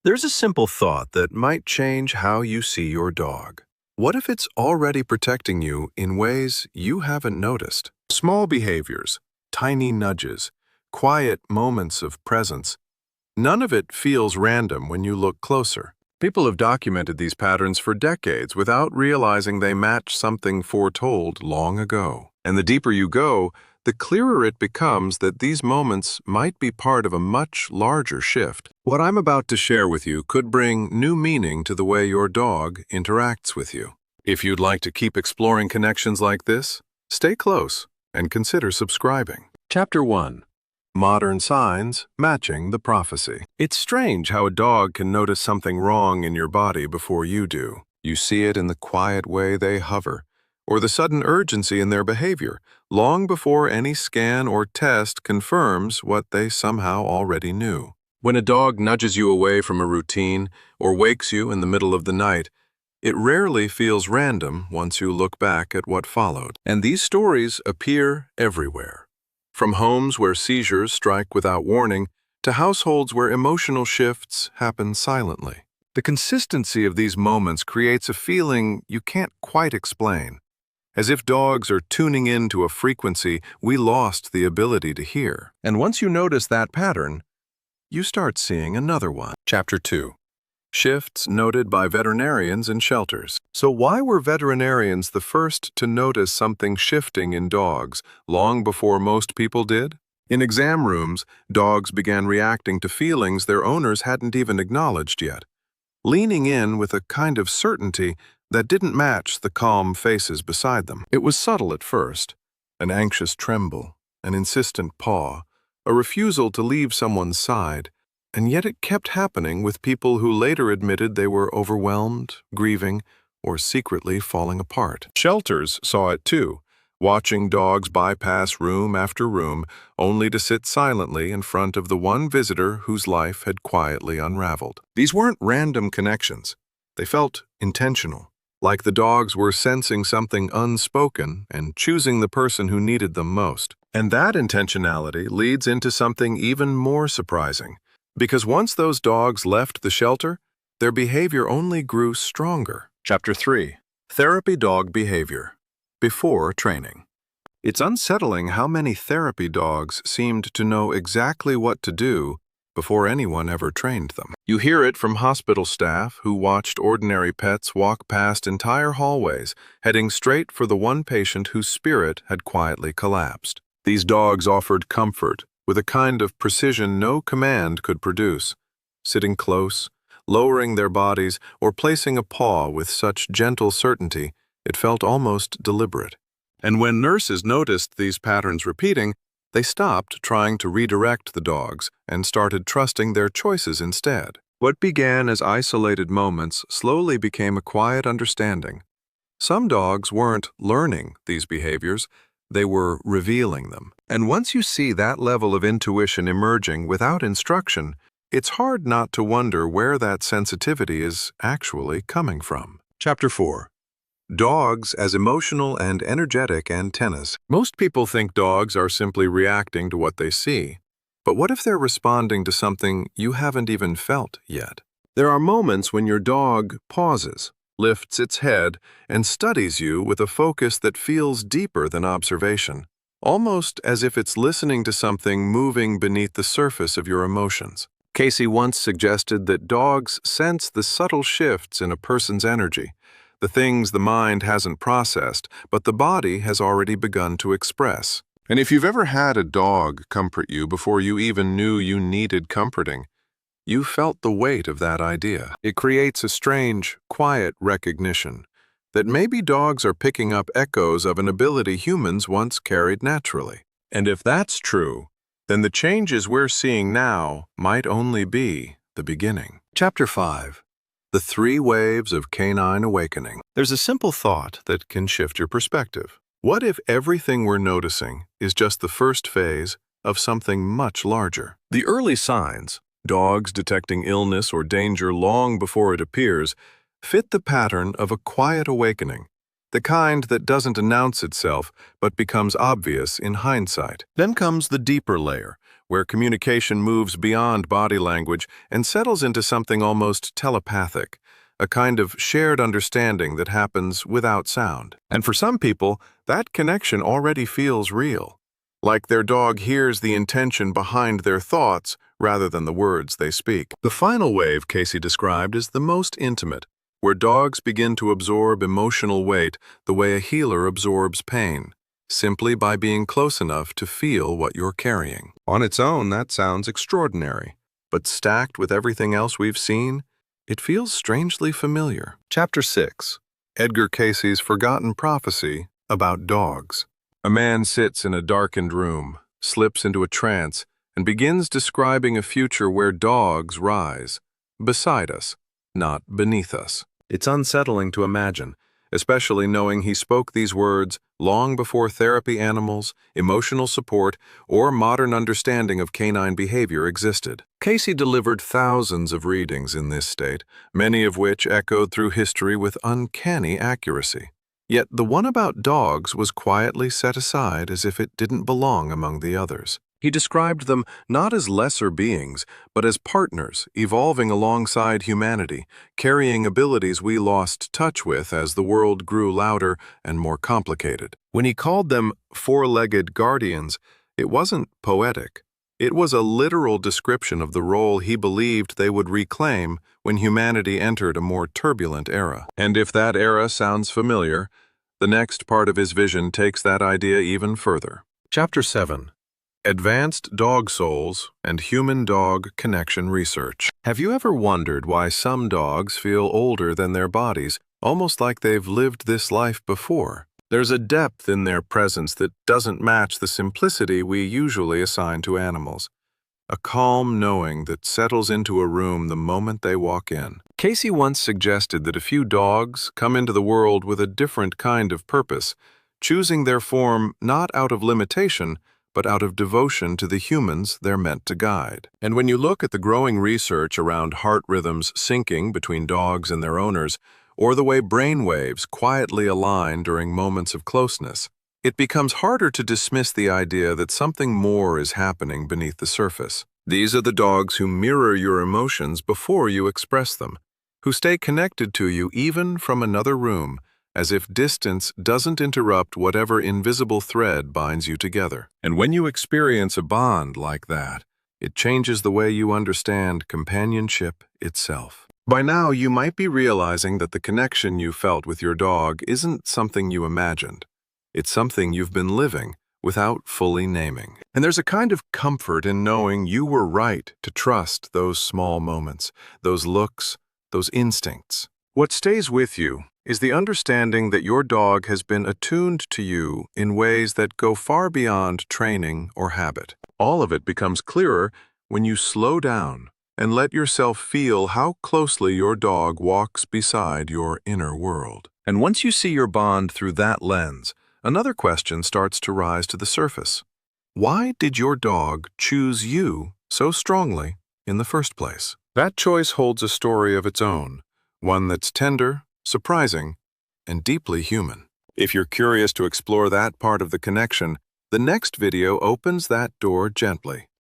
There's a simple thought that might change how you see your dog. What if it's already protecting you in ways you haven't noticed? Small behaviors, tiny nudges, quiet moments of presence. None of it feels random when you look closer. People have documented these patterns for decades without realizing they match something foretold long ago. And the deeper you go, the clearer it becomes that these moments might be part of a much larger shift. What I'm about to share with you could bring new meaning to the way your dog interacts with you. If you'd like to keep exploring connections like this, stay close and consider subscribing. Chapter 1. Modern Signs Matching the Prophecy. It's strange how a dog can notice something wrong in your body before you do. You see it in the quiet way they hover, or the sudden urgency in their behavior, long before any scan or test confirms what they somehow already knew. When a dog nudges you away from a routine or wakes you in the middle of the night, it rarely feels random once you look back at what followed. And these stories appear everywhere. From homes where seizures strike without warning to households where emotional shifts happen silently. The consistency of these moments creates a feeling you can't quite explain, as if dogs are tuning into a frequency we lost the ability to hear. And once you notice that pattern, you start seeing another one. Chapter 2. Shifts noted by veterinarians in shelters. So why were veterinarians the first to notice something shifting in dogs long before most people did? In exam rooms, dogs began reacting to feelings their owners hadn't even acknowledged yet, leaning in with a kind of certainty that didn't match the calm faces beside them. It was subtle at first, an anxious tremble, an insistent paw, a refusal to leave someone's side, and yet it kept happening with people who later admitted they were overwhelmed, grieving, or secretly falling apart. Shelters saw it too, watching dogs bypass room after room, only to sit silently in front of the one visitor whose life had quietly unraveled. These weren't random connections. They felt intentional, like the dogs were sensing something unspoken and choosing the person who needed them most. And that intentionality leads into something even more surprising. Because once those dogs left the shelter, their behavior only grew stronger. Chapter 3. Therapy Dog Behavior. Before Training. It's unsettling how many therapy dogs seemed to know exactly what to do before anyone ever trained them. You hear it from hospital staff who watched ordinary pets walk past entire hallways, heading straight for the one patient whose spirit had quietly collapsed. These dogs offered comfort with a kind of precision no command could produce, sitting close, lowering their bodies, or placing a paw with such gentle certainty it felt almost deliberate. And when nurses noticed these patterns repeating, they stopped trying to redirect the dogs and started trusting their choices instead. What began as isolated moments slowly became a quiet understanding. Some dogs weren't learning these behaviors, they were revealing them. And once you see that level of intuition emerging without instruction, it's hard not to wonder where that sensitivity is actually coming from. Chapter 4. Dogs as emotional and energetic antennas. Most people think dogs are simply reacting to what they see. But what if they're responding to something you haven't even felt yet? There are moments when your dog pauses, lifts its head, and studies you with a focus that feels deeper than observation, almost as if it's listening to something moving beneath the surface of your emotions. Cayce once suggested that dogs sense the subtle shifts in a person's energy, the things the mind hasn't processed, but the body has already begun to express. And if you've ever had a dog comfort you before you even knew you needed comforting, you felt the weight of that idea. It creates a strange, quiet recognition that maybe dogs are picking up echoes of an ability humans once carried naturally. And if that's true, then the changes we're seeing now might only be the beginning. Chapter 5. The 3 Waves of Canine Awakening. There's a simple thought that can shift your perspective. What if everything we're noticing is just the first phase of something much larger? The early signs, dogs detecting illness or danger long before it appears, fit the pattern of a quiet awakening, the kind that doesn't announce itself but becomes obvious in hindsight. Then comes the deeper layer, where communication moves beyond body language and settles into something almost telepathic, a kind of shared understanding that happens without sound. And for some people, that connection already feels real, like their dog hears the intention behind their thoughts rather than the words they speak. The final wave Cayce described is the most intimate, where dogs begin to absorb emotional weight the way a healer absorbs pain, simply by being close enough to feel what you're carrying. On its own, that sounds extraordinary, but stacked with everything else we've seen, it feels strangely familiar. Chapter 6. Edgar Cayce's Forgotten Prophecy About Dogs. A man sits in a darkened room, slips into a trance, and begins describing a future where dogs rise, beside us, not beneath us. It's unsettling to imagine, especially knowing he spoke these words long before therapy animals, emotional support, or modern understanding of canine behavior existed. Cayce delivered thousands of readings in this state, many of which echoed through history with uncanny accuracy. Yet the one about dogs was quietly set aside as if it didn't belong among the others. He described them not as lesser beings, but as partners evolving alongside humanity, carrying abilities we lost touch with as the world grew louder and more complicated. When he called them four-legged guardians, it wasn't poetic. It was a literal description of the role he believed they would reclaim when humanity entered a more turbulent era. And if that era sounds familiar, the next part of his vision takes that idea even further. Chapter 7. Advanced Dog Souls and Human-Dog Connection Research. Have you ever wondered why some dogs feel older than their bodies, almost like they've lived this life before? There's a depth in their presence that doesn't match the simplicity we usually assign to animals. A calm knowing that settles into a room the moment they walk in. Cayce once suggested that a few dogs come into the world with a different kind of purpose, choosing their form not out of limitation, but out of devotion to the humans they're meant to guide. And when you look at the growing research around heart rhythms syncing between dogs and their owners, or the way brain waves quietly align during moments of closeness, it becomes harder to dismiss the idea that something more is happening beneath the surface. These are the dogs who mirror your emotions before you express them, who stay connected to you even from another room, as if distance doesn't interrupt whatever invisible thread binds you together. And when you experience a bond like that, it changes the way you understand companionship itself. By now, you might be realizing that the connection you felt with your dog isn't something you imagined. It's something you've been living without fully naming. And there's a kind of comfort in knowing you were right to trust those small moments, those looks, those instincts. What stays with you is the understanding that your dog has been attuned to you in ways that go far beyond training or habit. All of it becomes clearer when you slow down and let yourself feel how closely your dog walks beside your inner world. And once you see your bond through that lens, another question starts to rise to the surface. Why did your dog choose you so strongly in the first place? That choice holds a story of its own, one that's tender, surprising, and deeply human. If you're curious to explore that part of the connection, the next video opens that door gently.